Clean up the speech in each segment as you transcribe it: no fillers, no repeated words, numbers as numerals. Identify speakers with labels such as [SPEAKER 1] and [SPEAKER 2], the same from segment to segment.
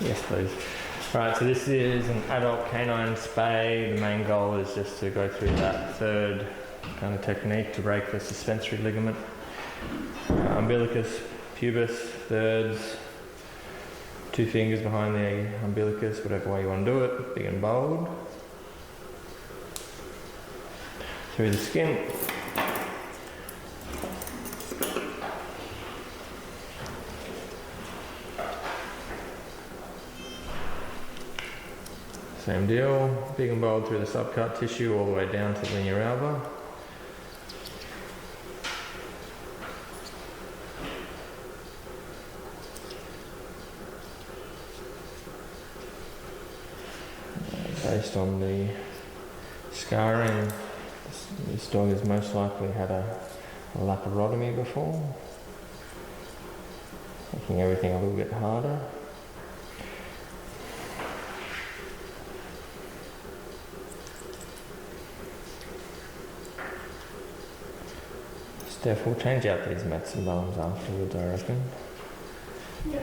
[SPEAKER 1] Yes, please. Alright, so this is an adult canine spay. The main goal is just to go through that third kind of technique to break the suspensory ligament. Umbilicus, pubis, thirds, 2 fingers behind the umbilicus, whatever way you want to do it, big and bold. Through the skin. Same deal, big and bold through the subcut tissue all the way down to the linear alba. Based on the scarring, this dog has most likely had a laparotomy before, making everything a little bit harder. Steph, we'll change out these mats and balms afterwards, I reckon. Yeah.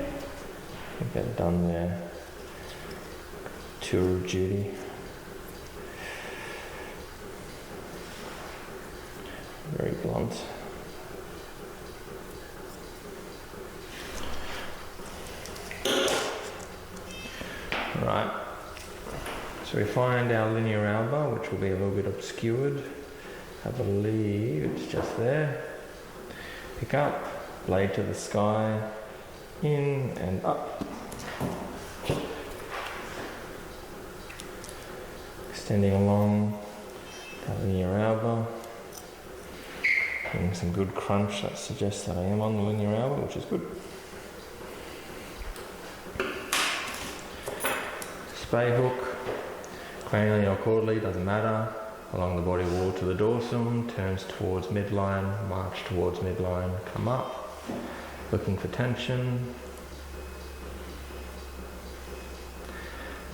[SPEAKER 1] We'll get done there. Tour of duty. Very blunt. Right. So we find our linear alba, which will be a little bit obscured. I believe it's just there. Pick up, blade to the sky, in and up. Extending along that linear alba. Getting some good crunch that suggests that I am on the linear alba, which is good. Spay hook, cranially or caudally, doesn't matter. Along the body wall to the dorsum, turns towards midline, march towards midline, come up, looking for tension.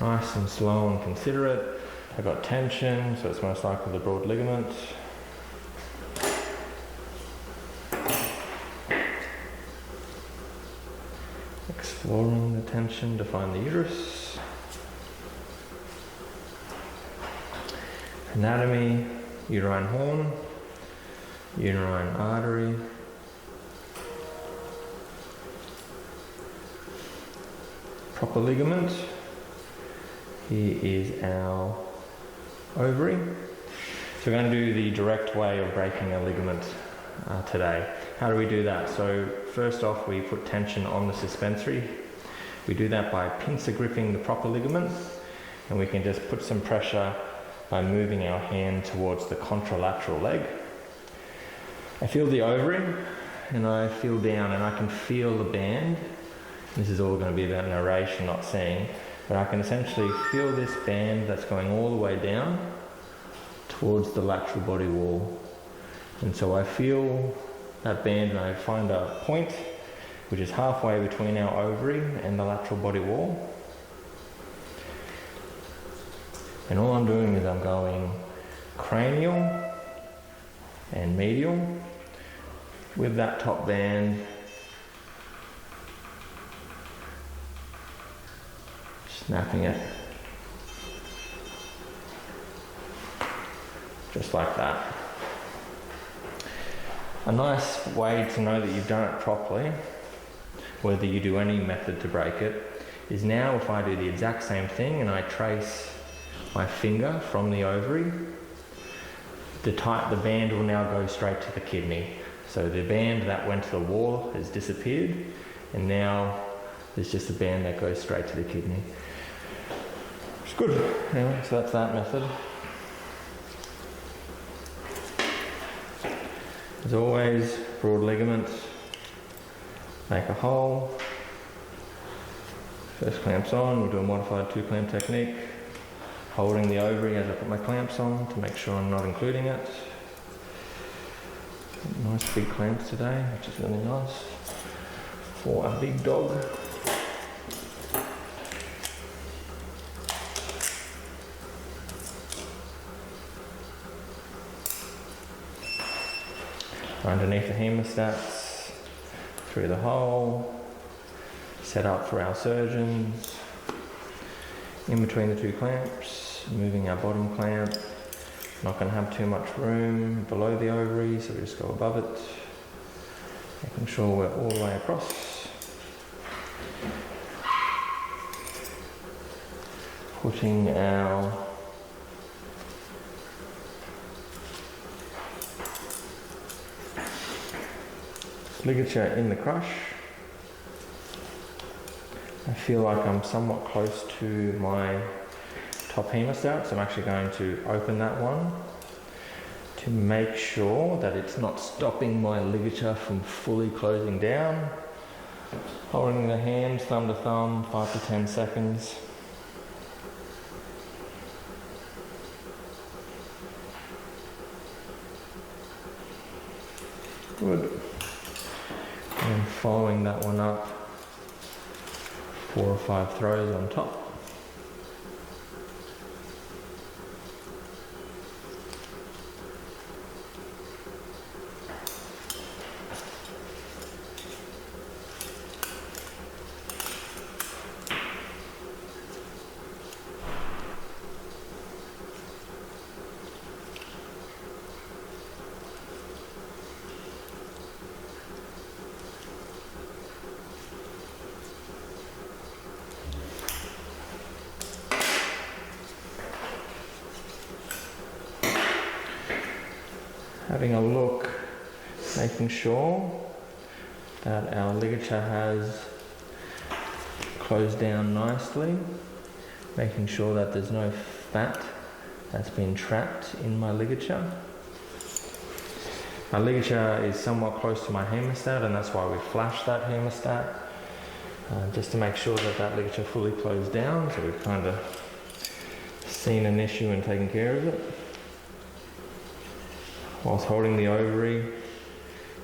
[SPEAKER 1] Nice and slow and considerate. I got tension, so it's most likely the broad ligament. Exploring the tension to find the uterus. Anatomy, uterine horn, uterine artery, proper ligament. Here is our ovary. So we're going to do the direct way of breaking a ligament today. How do we do that? So first off, we put tension on the suspensory. We do that by pincer gripping the proper ligament, and we can just put some pressure by moving our hand towards the contralateral leg. I feel the ovary and I feel down, and I can feel the band. This is all going to be about narration, not saying, but I can essentially feel this band that's going all the way down towards the lateral body wall. And so I feel that band and I find a point which is halfway between our ovary and the lateral body wall. And all I'm doing is I'm going cranial and medial with that top band, snapping it just like that. A nice way to know that you've done it properly, whether you do any method to break it, is now if I do the exact same thing and I trace my finger from the ovary, the band will now go straight to the kidney. So the band that went to the wall has disappeared, and now there's just a band that goes straight to the kidney. It's good. Anyway, so that's that method. As always, broad ligament, make a hole. First clamps on, we'll do a modified 2-clamp technique. Holding the ovary as I put my clamps on to make sure I'm not including it. Nice big clamps today, which is really nice for a big dog. Underneath the hemostats, through the hole, set up for our surgeons. in between the two clamps, moving our bottom clamp. Not going to have too much room below the ovary, so we just go above it, making sure we're all the way across. Putting our ligature in the crush. I feel like I'm somewhat close to my top hemostat, so I'm actually going to open that one to make sure that it's not stopping my ligature from fully closing down. Holding the hand thumb to thumb, 5 to 10 seconds. Good. And following that one up, 4 or 5 throws on top. Having a look, making sure that our ligature has closed down nicely, making sure that there's no fat that's been trapped in my ligature. My ligature is somewhat close to my hemostat, and that's why we flash that hemostat, just to make sure that that ligature fully closed down, so we've kind of seen an issue and taken care of it. Whilst holding the ovary,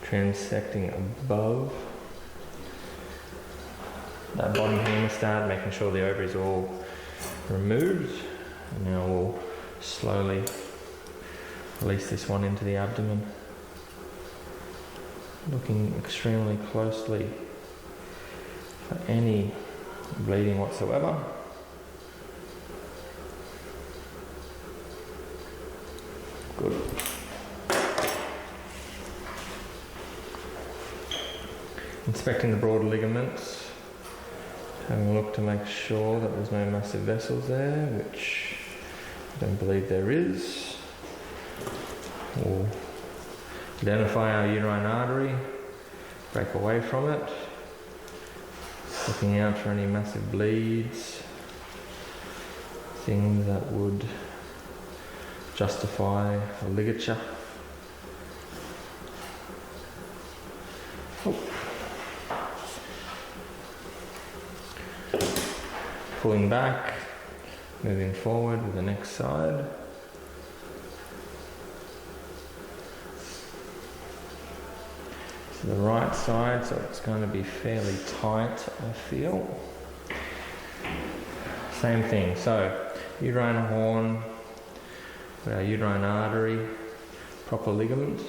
[SPEAKER 1] transecting above that bottom hemostat, making sure the ovary is all removed. And now we'll slowly release this one into the abdomen. Looking extremely closely for any bleeding whatsoever. Good. Inspecting the broad ligaments, having a look to make sure that there's no massive vessels there, which I don't believe there is. We'll identify our uterine artery, break away from it, looking out for any massive bleeds, things that would justify a ligature. Oh. Pulling back, moving forward with the next side. To the right side, so it's going to be fairly tight, I feel. Same thing, so uterine horn, with our uterine artery, proper ligament,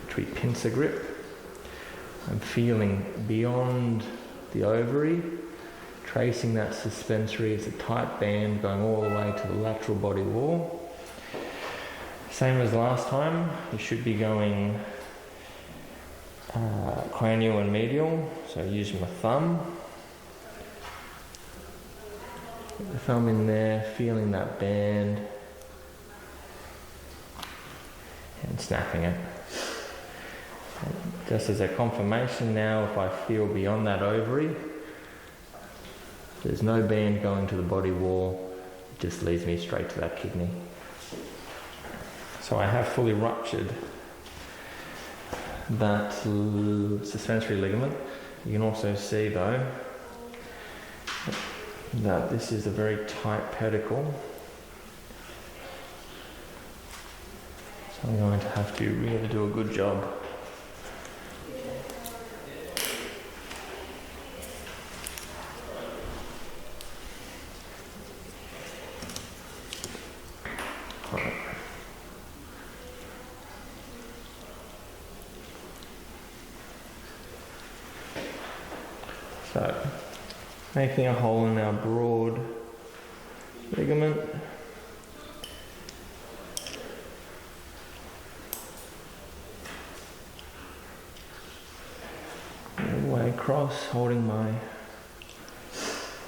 [SPEAKER 1] which we pincer grip. I'm feeling beyond the ovary, tracing that suspensory. It's a tight band going all the way to the lateral body wall. Same as last time, you should be going cranial and medial, so use my thumb. Put the thumb in there, feeling that band and snapping it. And just as a confirmation now, if I feel beyond that ovary, there's no band going to the body wall, it just leads me straight to that kidney. So I have fully ruptured that suspensory ligament. You can also see though that this is a very tight pedicle. So I'm going to have to really do a good job. So, making a hole in our broad ligament. All the way across, holding my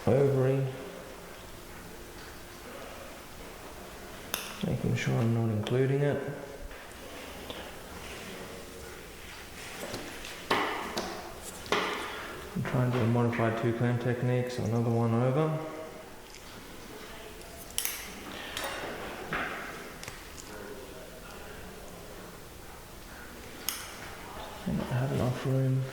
[SPEAKER 1] ovary. Making sure I'm not including it. I'm trying to do a modified 2-clamp technique, so another one over. I don't have enough room.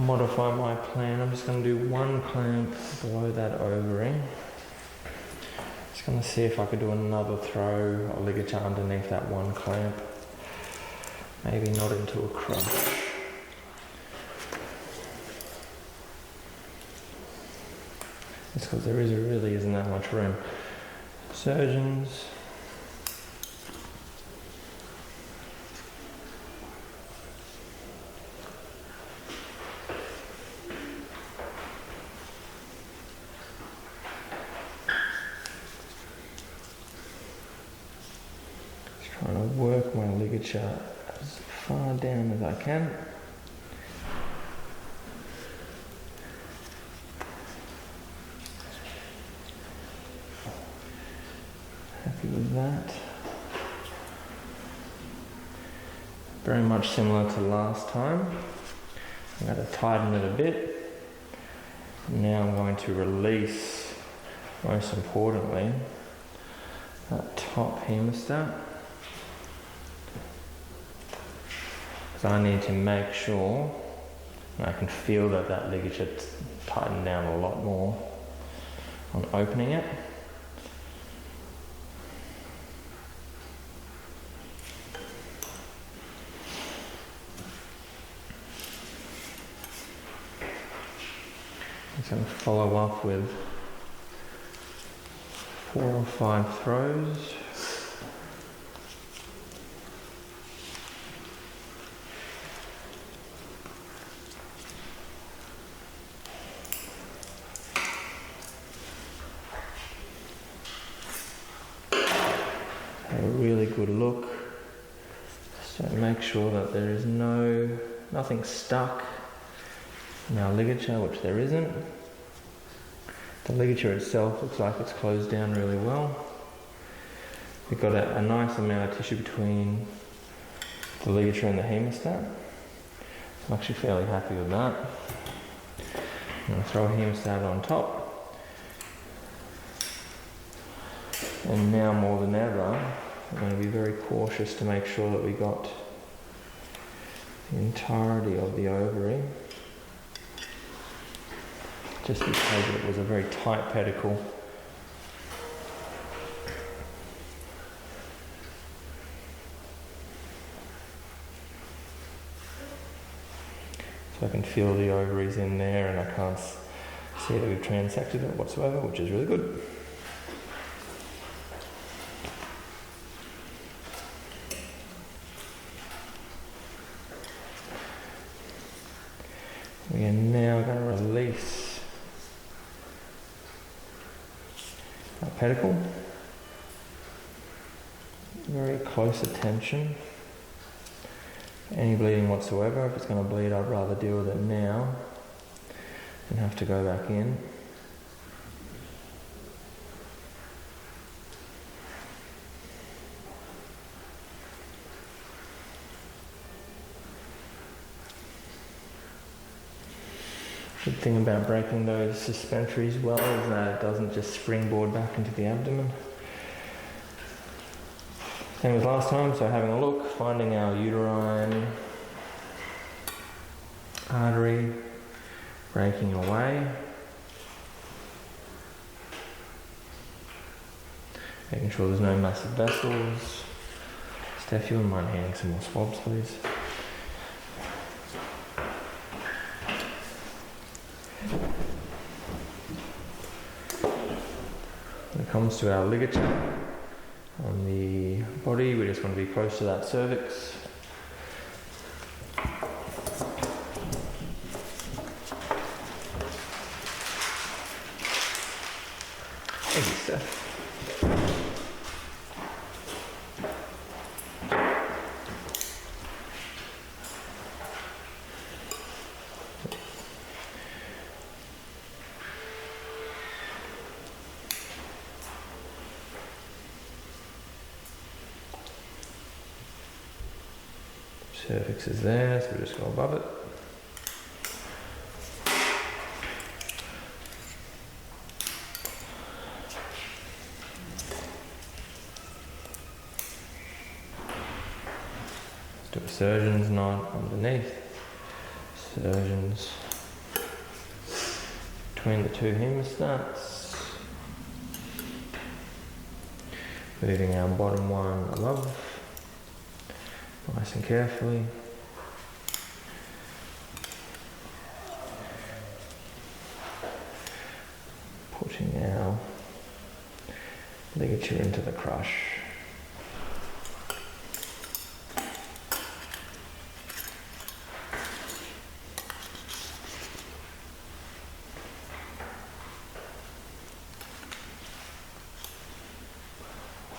[SPEAKER 1] Modify my plan. I'm just going to do 1 clamp below that ovary. Just going to see if I could do another throw or ligature underneath that 1 clamp. Maybe not into a crush. It's because there really isn't that much room. Surgeons. Trying to work my ligature as far down as I can. Happy with that. Very much similar to last time. I'm going to tighten it a bit. Now I'm going to release, most importantly, that top hemostat. I need to make sure, and I can feel that that ligature tightened down a lot more on opening it. I'm just going to follow up with 4 or 5 throws. A really good look, so make sure that there is nothing stuck in our ligature, which there isn't. The ligature itself looks like it's closed down really well. We've got a nice amount of tissue between the ligature and the hemostat. I'm actually fairly happy with that. I'm going to throw a hemostat on top. And now more than ever, we're going to be very cautious to make sure that we got the entirety of the ovary. Just because it was a very tight pedicle. So I can feel the ovaries in there, and I can't see that we've transected it whatsoever, which is really good. We are now going to release that pedicle. Very close attention. Any bleeding whatsoever, if it's going to bleed, I'd rather deal with it now than have to go back in. Good thing about breaking those suspensories well is that it doesn't just springboard back into the abdomen. Same as last time, so having a look, finding our uterine artery, breaking away. Making sure there's no massive vessels. Steph, you wouldn't mind handing some more swabs, please? comes to our ligature on the body, we just want to be close to that cervix. Thank you, sir. Cervix is there, so we just go above it. Let's do a surgeon's knot underneath. Surgeons between the two hemostats. Moving our bottom one above. Nice and carefully. Putting our ligature into the crush.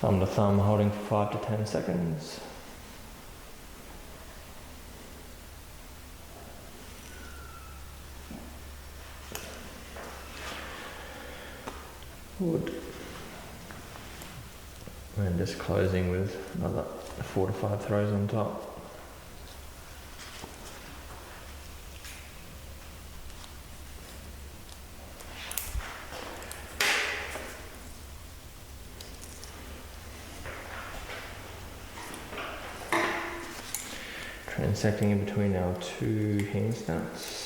[SPEAKER 1] Thumb to thumb, holding for 5 to 10 seconds. Good. And just closing with another 4 to 5 throws on top. Transecting in between our two hemostats.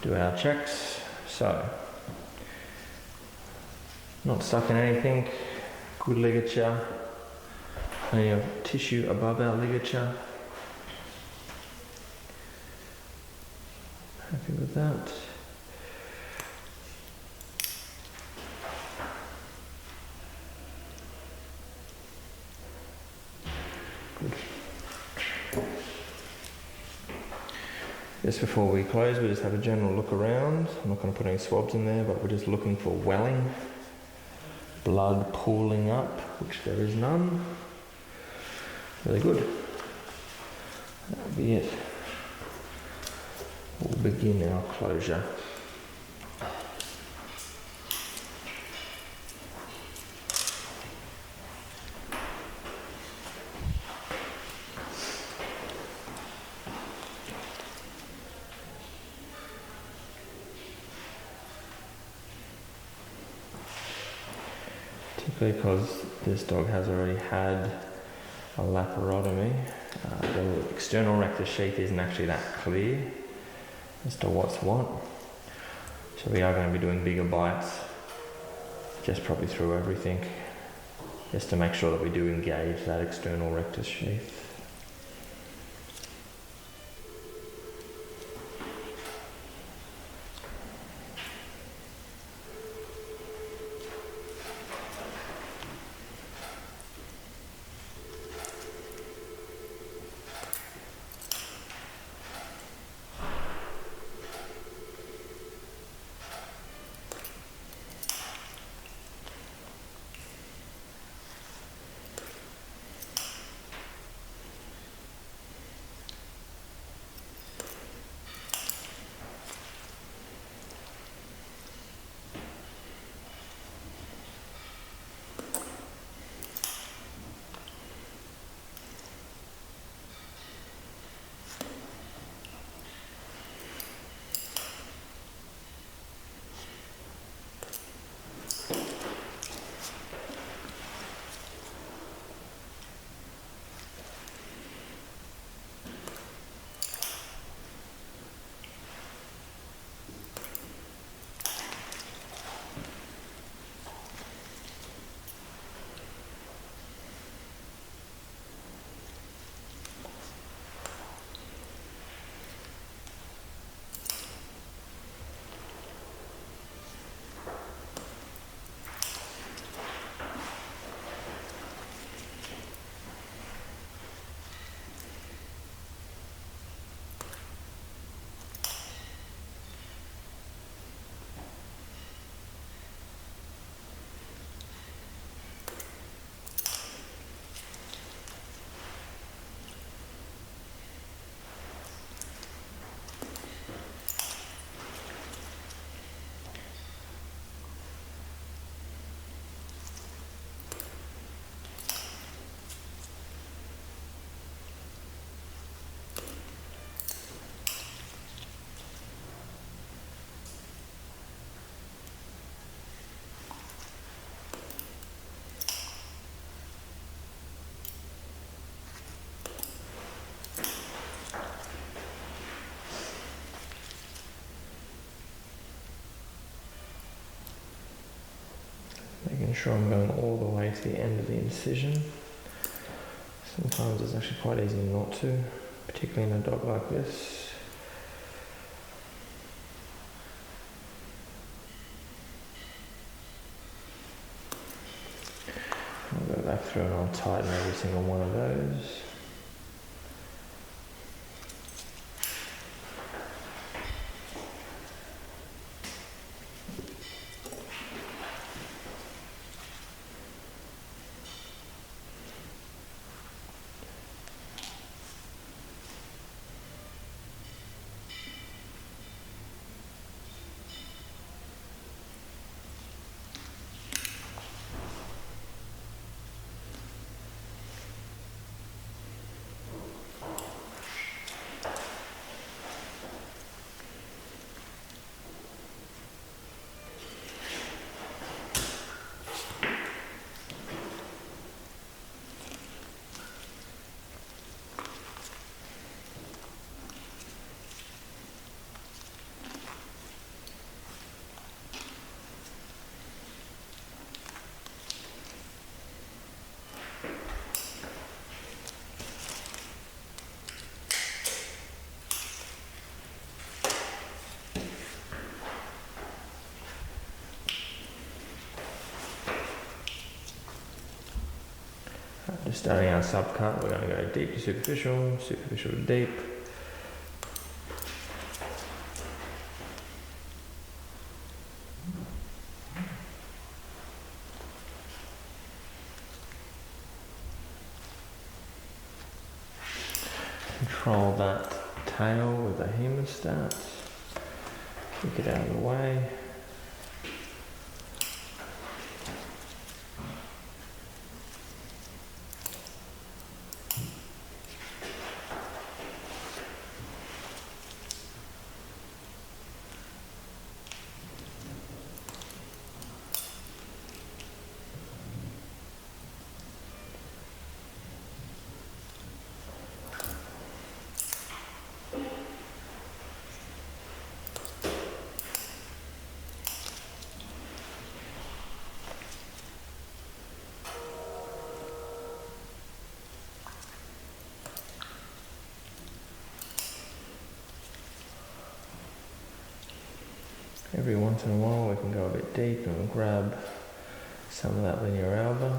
[SPEAKER 1] Do our checks. So, not stuck in anything, good ligature, plenty of tissue above our ligature. Happy with that. Good. Just before we close, we just have a general look around. I'm not going to put any swabs in there, but we're just looking for welling, blood pooling up, which there is none. Really good. That'll be it. We'll begin our closure. Because this dog has already had a laparotomy, the external rectus sheath isn't actually that clear as to what's what. So we are going to be doing bigger bites, just probably through everything, just to make sure that we do engage that external rectus sheath. sure I'm going all the way to the end of the incision. Sometimes it's actually quite easy not to, particularly in a dog like this. I'll go back through and I'll tighten every single one of those. Just starting our subcut, we're going to go deep to superficial, superficial to deep. Control that tail with a hemostat. Kick it out of the way. Every once in a while we can go a bit deep and grab some of that linear alba.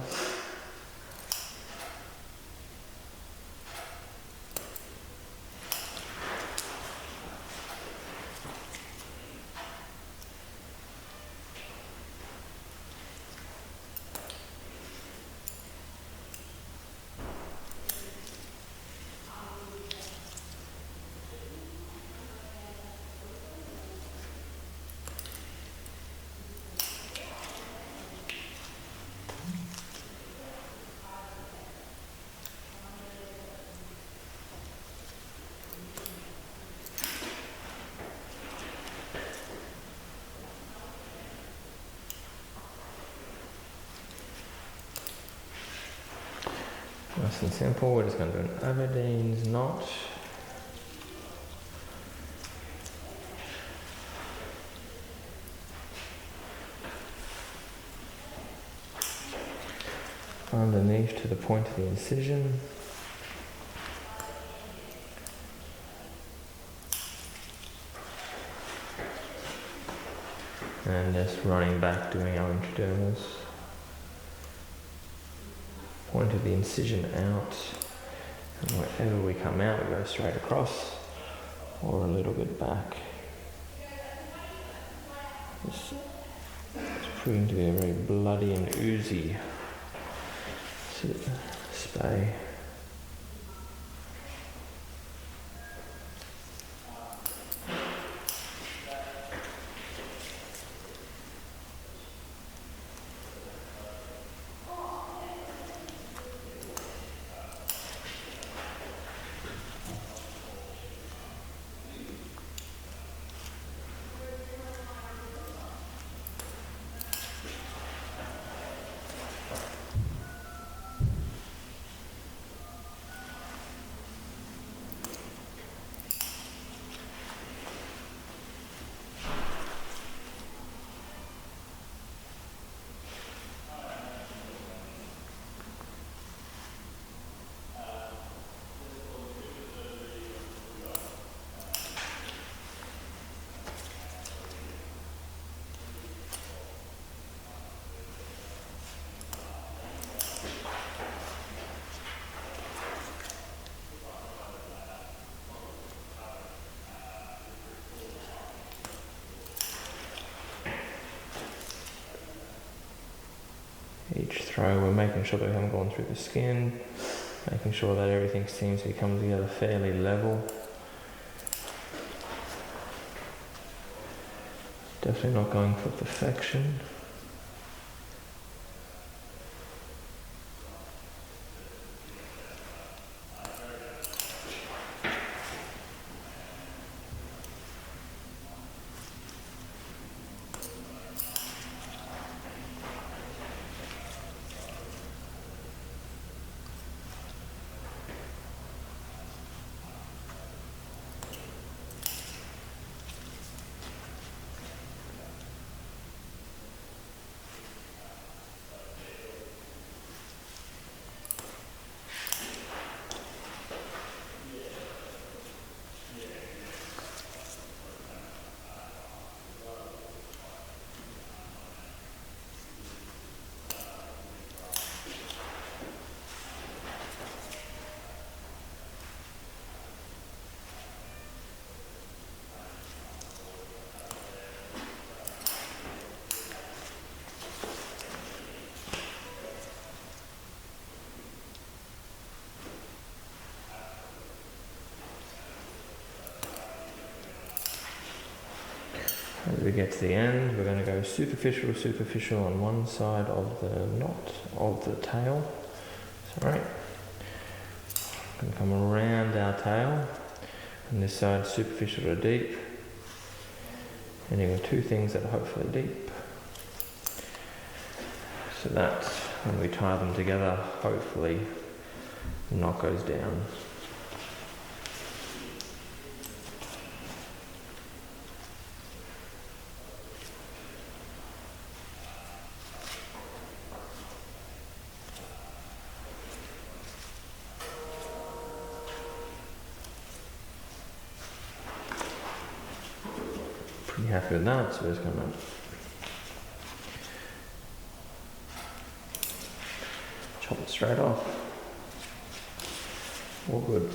[SPEAKER 1] Nice and simple, we're just going to do an Aberdeen's knot. Underneath to the point of the incision. And just running back doing our intradermals. Point of the incision out, and wherever we come out we go straight across or a little bit back. It's proving to be a very bloody and oozy spay. each throw. We're making sure that we haven't gone through the skin, making sure that everything seems to be coming together fairly level. Definitely not going for perfection. As we get to the end, we're going to go superficial to superficial on one side of the knot of the tail. That's right. Going to come around our tail, and this side superficial to deep. And you've got two things that are hopefully deep. So that when we tie them together, hopefully the knot goes down. Pretty happy with that, so we're just going to chop it straight off. All good.